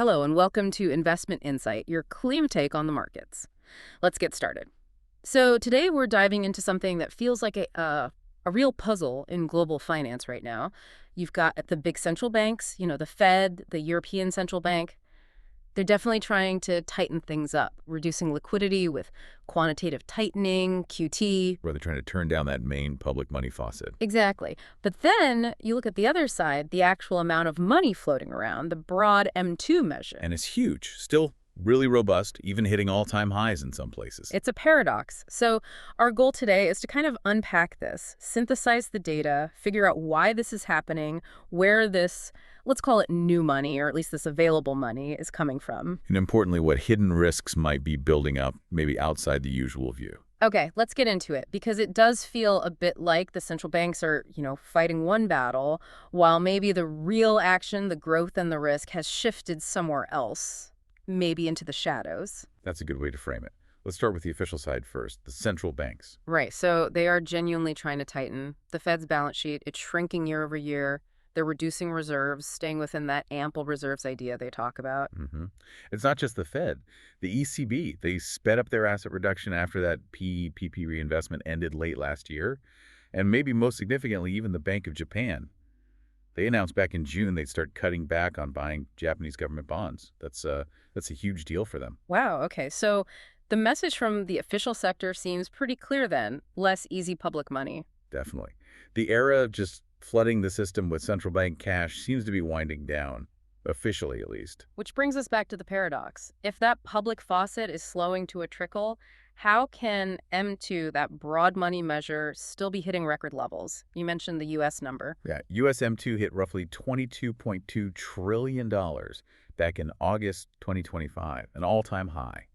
Hello and welcome to Investment Insight, your clear take on the markets. Let's get started. So today we're diving into something that feels like a real puzzle in global finance right now. You've got the big central banks, the Fed, the European Central Bank. They're definitely trying to tighten things up, reducing liquidity with quantitative tightening, QT. Where they're trying to turn down that main public money faucet. Exactly. But then you look at the other side, the actual amount of money floating around, the broad M2 measure. And it's huge, still really robust, even hitting all-time highs in some places. It's a paradox. So our goal today is to kind of unpack this, synthesize the data, figure out why this is happening, where this, let's call it new money, or at least this available money, is coming from. And importantly, what hidden risks might be building up, maybe outside the usual view. Okay, let's get into it, because it does feel a bit like the central banks are, fighting one battle, while maybe the real action, the growth and the risk has shifted somewhere else. Maybe into the shadows. That's a good way to frame it. Let's start with the official side first, the central banks. Right, so they are genuinely trying to tighten. The Fed's balance sheet, it's shrinking year over year. They're reducing reserves, staying within that ample reserves idea they talk about. It's not just the Fed. The ECB, they sped up their asset reduction after that PPP reinvestment ended late last year. And maybe most significantly, even the Bank of Japan. They announced back in June they'd start cutting back on buying Japanese government bonds. That's a huge deal for them. Wow, okay. So the message from the official sector seems pretty clear then. Less easy public money. Definitely. The era of just flooding the system with central bank cash seems to be winding down, officially at least. Which brings us back to the paradox. If that public faucet is slowing to a trickle, how can M2, that broad money measure, still be hitting record levels? You mentioned the U.S. number. Yeah, U.S. M2 hit roughly $22.2 trillion back in August 2025, an all-time high.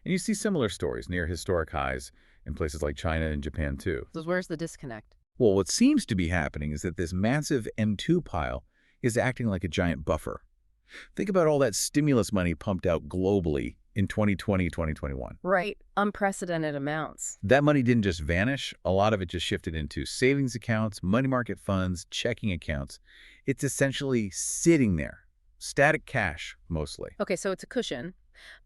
And you see similar stories near historic highs in places like China and Japan, too. So where's the disconnect? Well, what seems to be happening is that this massive M2 pile is acting like a giant buffer. Think about all that stimulus money pumped out globally in 2020, 2021. Right. Unprecedented amounts. That money didn't just vanish. A lot of it just shifted into savings accounts, money market funds, checking accounts. It's essentially sitting there. Static cash, mostly. Okay, so it's a cushion.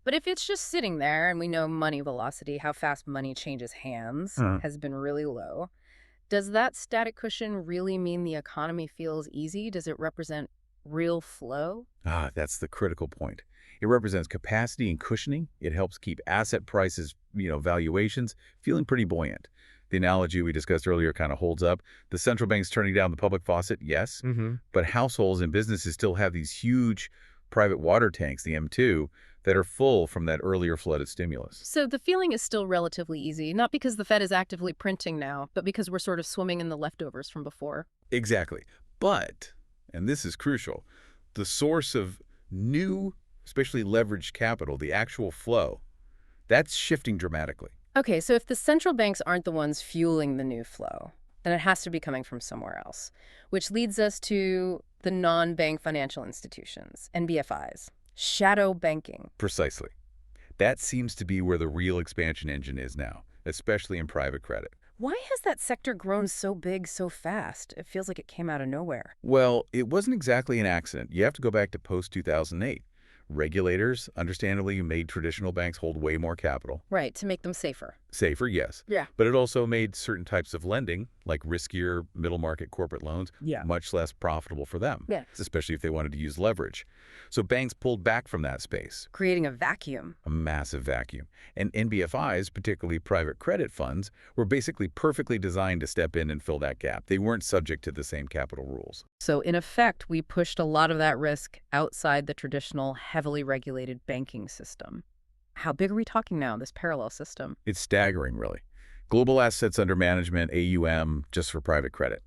But if it's just sitting there, and we know money velocity, how fast money changes hands, has been really low, does that static cushion really mean the economy feels easy? Does it represent real flow? That's the critical point. It represents capacity and cushioning. It helps keep asset prices, valuations, feeling pretty buoyant. The analogy we discussed earlier kind of holds up. The central bank's turning down the public faucet, yes, but households and businesses still have these huge private water tanks, the M2, that are full from that earlier flooded stimulus. So the feeling is still relatively easy, not because the Fed is actively printing now, but because we're sort of swimming in the leftovers from before. Exactly. But, and this is crucial, the source of new, especially leveraged capital, the actual flow, that's shifting dramatically. Okay, so if the central banks aren't the ones fueling the new flow, then it has to be coming from somewhere else, which leads us to the non-bank financial institutions, NBFIs, shadow banking. Precisely. That seems to be where the real expansion engine is now, especially in private credit. Why has that sector grown so big so fast? It feels like it came out of nowhere. Well, it wasn't exactly an accident. You have to go back to post-2008. Regulators, understandably, made traditional banks hold way more capital. Right, to make them safer. Safer, yes. Yeah. But it also made certain types of lending, like riskier middle-market corporate loans, much less profitable for them, especially if they wanted to use leverage. So banks pulled back from that space. Creating a vacuum. A massive vacuum. And NBFIs, particularly private credit funds, were basically perfectly designed to step in and fill that gap. They weren't subject to the same capital rules. So in effect, we pushed a lot of that risk outside the traditional heavily regulated banking system. How big are we talking now, this parallel system? It's staggering, really. Global assets under management, AUM, just for private credit.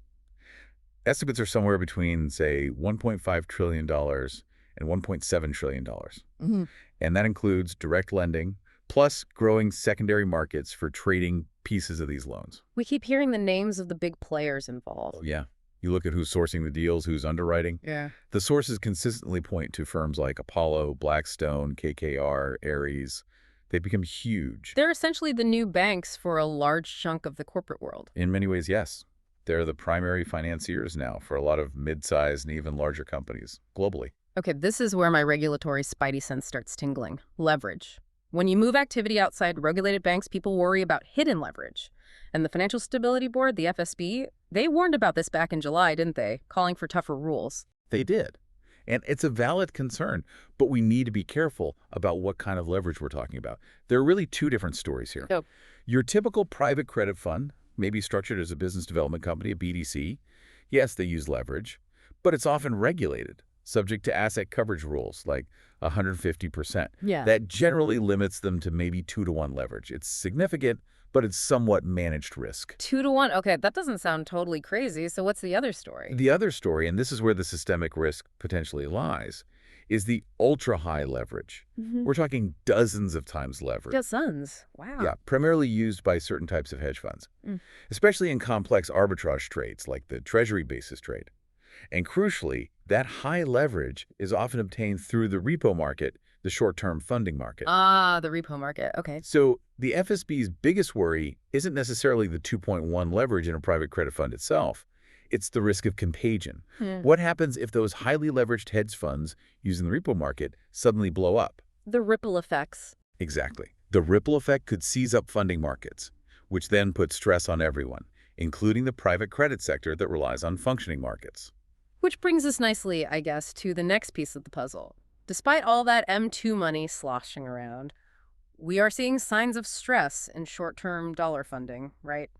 Estimates are somewhere between, say, $1.5 trillion and $1.7 trillion. And that includes direct lending, plus growing secondary markets for trading pieces of these loans. We keep hearing the names of the big players involved. Oh, yeah. You look at who's sourcing the deals, who's underwriting. Yeah. The sources consistently point to firms like Apollo, Blackstone, KKR, Ares. They've become huge. They're essentially the new banks for a large chunk of the corporate world. In many ways, yes. They're the primary financiers now for a lot of mid-sized and even larger companies globally. Okay, this is where my regulatory spidey sense starts tingling. Leverage. When you move activity outside regulated banks, people worry about hidden leverage. And the Financial Stability Board, the FSB, they warned about this back in July, didn't they? Calling for tougher rules. They did. And it's a valid concern, but we need to be careful about what kind of leverage we're talking about. There are really two different stories here. Oh. Your typical private credit fund, maybe structured as a business development company, a BDC, yes, they use leverage, but it's often regulated, subject to asset coverage rules like 150%. Yeah. That generally limits them to maybe 2-to-1 leverage. It's significant, but it's somewhat managed risk. 2 to 1. Okay, that doesn't sound totally crazy. So what's the other story? The other story, and this is where the systemic risk potentially lies, is the ultra-high leverage. We're talking dozens of times leverage. Dozens. Wow. Yeah, primarily used by certain types of hedge funds, especially in complex arbitrage trades like the treasury basis trade. And crucially, that high leverage is often obtained through the repo market, the short-term funding market. Ah, the repo market. Okay. So the FSB's biggest worry isn't necessarily the 2.1 leverage in a private credit fund itself. It's the risk of contagion. What happens if those highly leveraged hedge funds using the repo market suddenly blow up? The ripple effects. Exactly. The ripple effect could seize up funding markets, which then puts stress on everyone, including the private credit sector that relies on functioning markets. Which brings us nicely, I guess, to the next piece of the puzzle. Despite all that M2 money sloshing around, we are seeing signs of stress in short-term dollar funding, right?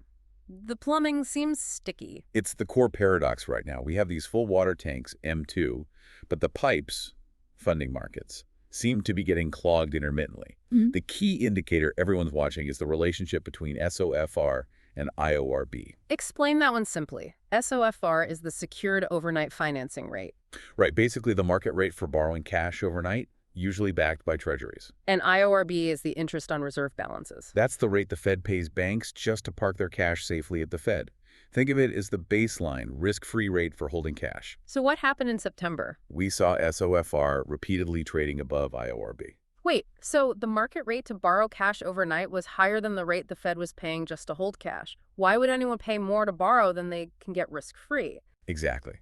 The plumbing seems sticky. It's the core paradox right now. We have these full water tanks, M2, but the pipes, funding markets, seem to be getting clogged intermittently. The key indicator everyone's watching is the relationship between SOFR and IORB. Explain that one simply. SOFR is the Secured Overnight Financing Rate. Right, basically the market rate for borrowing cash overnight, usually backed by treasuries. And IORB is the interest on reserve balances. That's the rate the Fed pays banks just to park their cash safely at the Fed. Think of it as the baseline, risk-free rate for holding cash. So what happened in September? We saw SOFR repeatedly trading above IORB. Wait, so the market rate to borrow cash overnight was higher than the rate the Fed was paying just to hold cash. Why would anyone pay more to borrow than they can get risk-free? Exactly.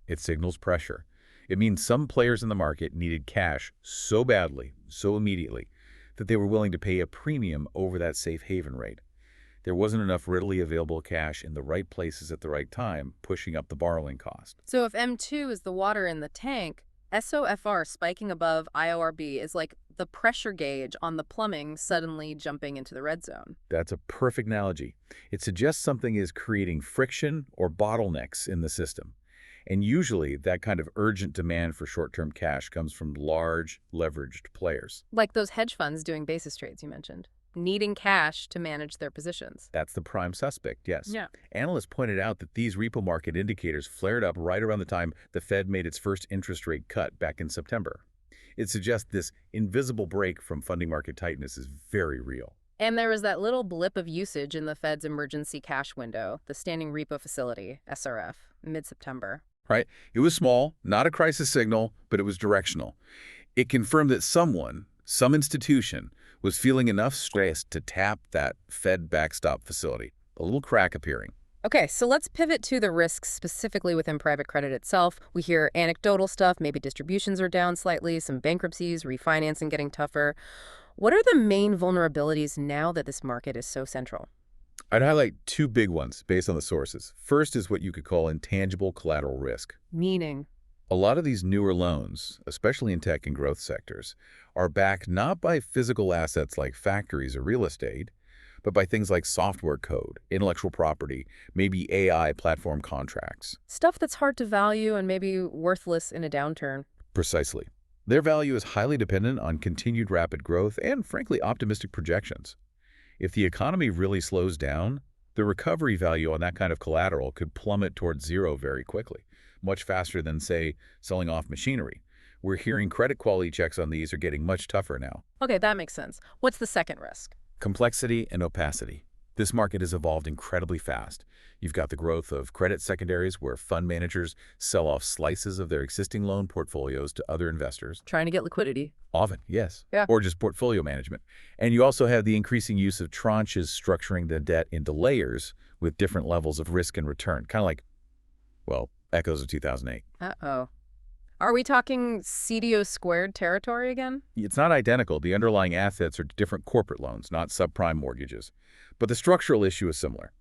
It signals pressure. It means some players in the market needed cash so badly, so immediately, that they were willing to pay a premium over that safe haven rate. There wasn't enough readily available cash in the right places at the right time, pushing up the borrowing cost. So if M2 is the water in the tank, SOFR spiking above IORB is like the pressure gauge on the plumbing suddenly jumping into the red zone. That's a perfect analogy. It suggests something is creating friction or bottlenecks in the system. And usually that kind of urgent demand for short-term cash comes from large, leveraged players. Like those hedge funds doing basis trades you mentioned, needing cash to manage their positions. That's the prime suspect, yes. Yeah. Analysts pointed out that these repo market indicators flared up right around the time the Fed made its first interest rate cut back in September. It suggests this invisible break from funding market tightness is very real. And there was that little blip of usage in the Fed's emergency cash window, the Standing Repo Facility, SRF, mid-September. Right? It was small, not a crisis signal, but it was directional. It confirmed that someone, some institution, was feeling enough stress to tap that Fed backstop facility. A little crack appearing. Okay, so let's pivot to the risks specifically within private credit itself. We hear anecdotal stuff, maybe distributions are down slightly, some bankruptcies, refinancing getting tougher. What are the main vulnerabilities now that this market is so central? I'd highlight two big ones based on the sources. First is what you could call intangible collateral risk. Meaning? A lot of these newer loans, especially in tech and growth sectors, are backed not by physical assets like factories or real estate, but by things like software code, intellectual property, maybe AI platform contracts. Stuff that's hard to value and maybe worthless in a downturn. Precisely. Their value is highly dependent on continued rapid growth and, frankly, optimistic projections. If the economy really slows down, the recovery value on that kind of collateral could plummet towards zero very quickly, much faster than, say, selling off machinery. We're hearing credit quality checks on these are getting much tougher now. Okay, that makes sense. What's the second risk? Complexity and opacity. This market has evolved incredibly fast. You've got the growth of credit secondaries where fund managers sell off slices of their existing loan portfolios to other investors. Trying to get liquidity. Often, yes. Yeah. Or just portfolio management. And you also have the increasing use of tranches structuring the debt into layers with different levels of risk and return. Kind of like, well, echoes of 2008. Uh-oh. Are we talking CDO squared territory again? It's not identical. The underlying assets are different corporate loans, not subprime mortgages. But the structural issue is similar.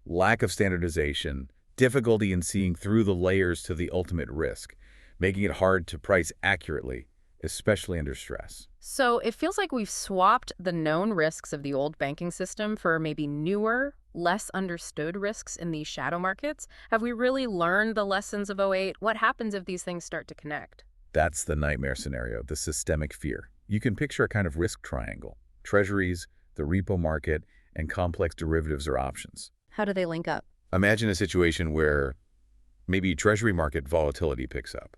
Lack of standardization, difficulty in seeing through the layers to the ultimate risk, making it hard to price accurately, especially under stress. So it feels like we've swapped the known risks of the old banking system for maybe newer, less understood risks in these shadow markets. Have we really learned the lessons of '08? What happens if these things start to connect? That's the nightmare scenario, the systemic fear. You can picture a kind of risk triangle. Treasuries, the repo market, and complex derivatives are options. How do they link up? Imagine a situation where maybe treasury market volatility picks up.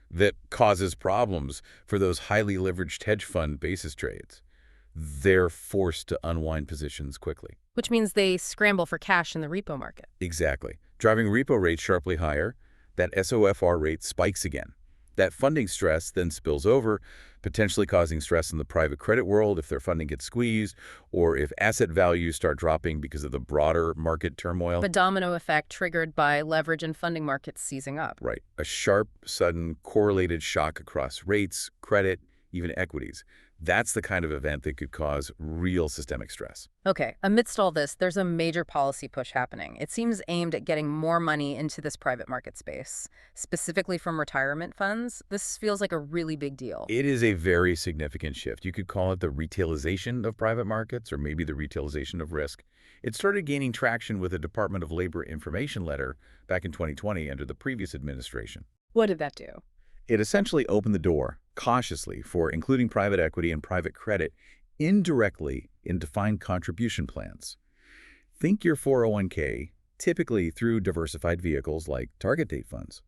That causes problems for those highly leveraged hedge fund basis trades. They're forced to unwind positions quickly. Which means they scramble for cash in the repo market. Exactly. Driving repo rates sharply higher, that SOFR rate spikes again. That funding stress then spills over, potentially causing stress in the private credit world if their funding gets squeezed, or if asset values start dropping because of the broader market turmoil. The domino effect triggered by leverage and funding markets seizing up. Right. A sharp, sudden, correlated shock across rates, credit, even equities. That's the kind of event that could cause real systemic stress. Okay, amidst all this, there's a major policy push happening. It seems aimed at getting more money into this private market space, specifically from retirement funds. This feels like a really big deal. It is a very significant shift. You could call it the retailization of private markets, or maybe the retailization of risk. It started gaining traction with a Department of Labor information letter back in 2020 under the previous administration. What did that do? It essentially opened the door, cautiously, for including private equity and private credit indirectly in defined contribution plans. Think your 401k, typically through diversified vehicles like target date funds.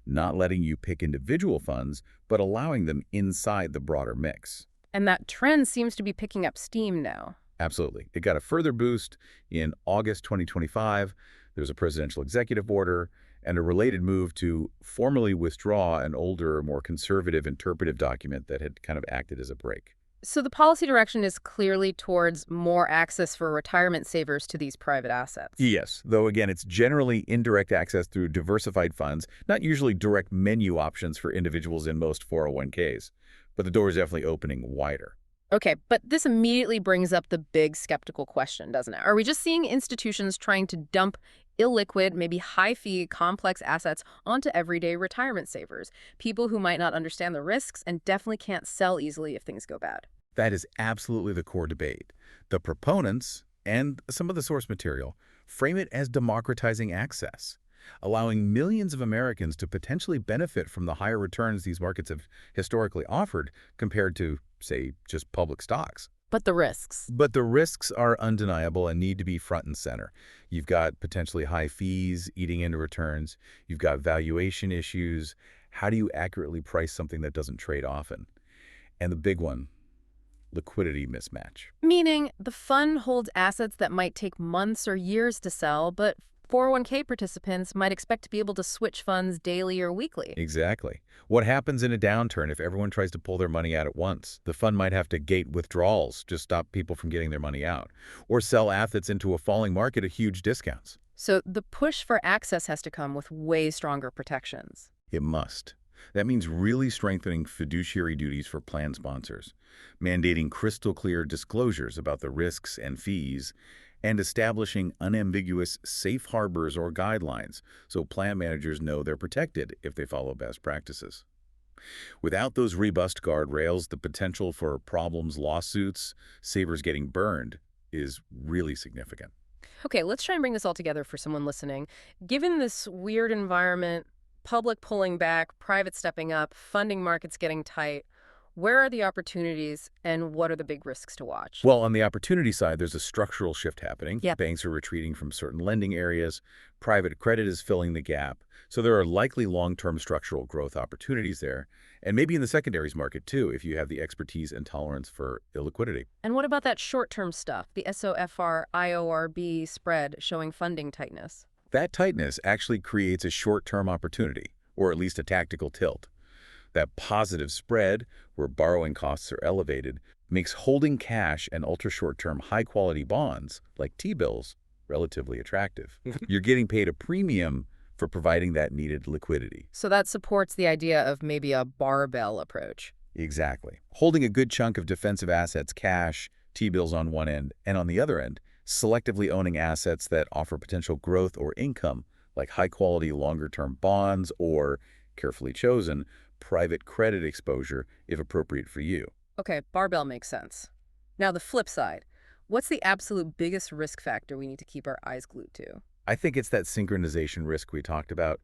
Not letting you pick individual funds, but allowing them inside the broader mix. And that trend seems to be picking up steam now. Absolutely. It got a further boost in August 2025. There was a presidential executive order and a related move to formally withdraw an older, more conservative interpretive document that had kind of acted as a brake. So the policy direction is clearly towards more access for retirement savers to these private assets. Yes, though again, it's generally indirect access through diversified funds, not usually direct menu options for individuals in most 401ks. But the door is definitely opening wider. Okay, but this immediately brings up the big skeptical question, doesn't it? Are we just seeing institutions trying to dump illiquid, maybe high-fee, complex assets onto everyday retirement savers, people who might not understand the risks and definitely can't sell easily if things go bad? That is absolutely the core debate. The proponents, and some of the source material, frame it as democratizing access, allowing millions of Americans to potentially benefit from the higher returns these markets have historically offered compared to, say, just public stocks. But the risks. But the risks are undeniable and need to be front and center. You've got potentially high fees eating into returns. You've got valuation issues. How do you accurately price something that doesn't trade often? And the big one, liquidity mismatch. Meaning the fund holds assets that might take months or years to sell, but 401k participants might expect to be able to switch funds daily or weekly. Exactly. What happens in a downturn if everyone tries to pull their money out at once? The fund might have to gate withdrawals, just stop people from getting their money out, or sell assets into a falling market at huge discounts. So the push for access has to come with way stronger protections. It must. That means really strengthening fiduciary duties for plan sponsors, mandating crystal clear disclosures about the risks and fees, and establishing unambiguous safe harbors or guidelines so plan managers know they're protected if they follow best practices. Without those robust guardrails, the potential for problems, lawsuits, savers getting burned is really significant. Okay, let's try and bring this all together for someone listening. Given this weird environment, public pulling back, private stepping up, funding markets getting tight, where are the opportunities and what are the big risks to watch? Well, on the opportunity side, there's a structural shift happening. Yep. Banks are retreating from certain lending areas. Private credit is filling the gap. So there are likely long-term structural growth opportunities there. And maybe in the secondaries market, too, if you have the expertise and tolerance for illiquidity. And what about that short-term stuff, the SOFR, IORB spread showing funding tightness? That tightness actually creates a short-term opportunity, or at least a tactical tilt. That positive spread, where borrowing costs are elevated, makes holding cash and ultra-short-term high-quality bonds, like T-bills, relatively attractive. You're getting paid a premium for providing that needed liquidity. So that supports the idea of maybe a barbell approach. Exactly. Holding a good chunk of defensive assets, cash, T-bills on one end, and on the other end, selectively owning assets that offer potential growth or income, like high-quality longer-term bonds or, carefully chosen, private credit exposure if appropriate for you. Okay, barbell makes sense. Now the flip side. What's the absolute biggest risk factor we need to keep our eyes glued to? I think it's that synchronization risk we talked about,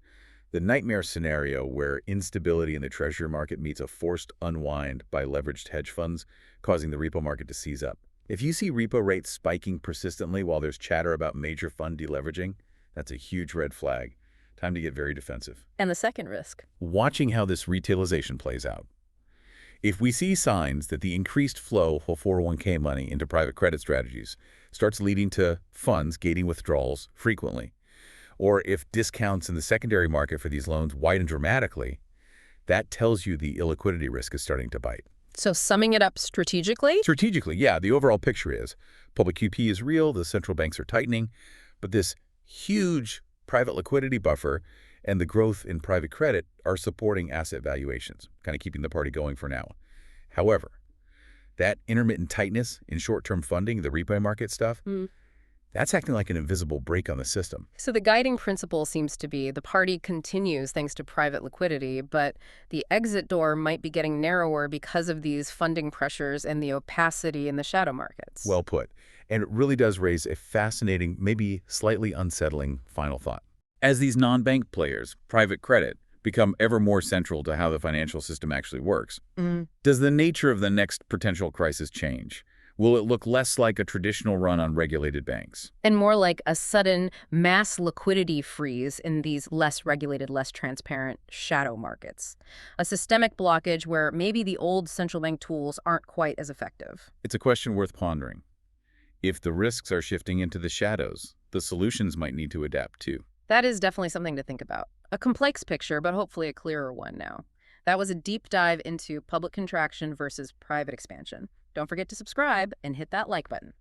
the nightmare scenario where instability in the treasury market meets a forced unwind by leveraged hedge funds, causing the repo market to seize up. If you see repo rates spiking persistently while there's chatter about major fund deleveraging, that's a huge red flag. Time to get very defensive. And the second risk. Watching how this retailization plays out. If we see signs that the increased flow of 401k money into private credit strategies starts leading to funds gating withdrawals frequently, or if discounts in the secondary market for these loans widen dramatically, that tells you the illiquidity risk is starting to bite. So summing it up strategically? Strategically, yeah, the overall picture is public QP is real, the central banks are tightening, but this huge private liquidity buffer and the growth in private credit are supporting asset valuations, kind of keeping the party going for now. However, that intermittent tightness in short-term funding, the repo market stuff, that's acting like an invisible brake on the system. So the guiding principle seems to be the party continues thanks to private liquidity, but the exit door might be getting narrower because of these funding pressures and the opacity in the shadow markets. Well put. And it really does raise a fascinating, maybe slightly unsettling final thought. As these non-bank players, private credit, become ever more central to how the financial system actually works, does the nature of the next potential crisis change? Will it look less like a traditional run on regulated banks? And more like a sudden mass liquidity freeze in these less regulated, less transparent shadow markets. A systemic blockage where maybe the old central bank tools aren't quite as effective. It's a question worth pondering. If the risks are shifting into the shadows, the solutions might need to adapt too. That is definitely something to think about. A complex picture, but hopefully a clearer one now. That was a deep dive into public contraction versus private expansion. Don't forget to subscribe and hit that like button.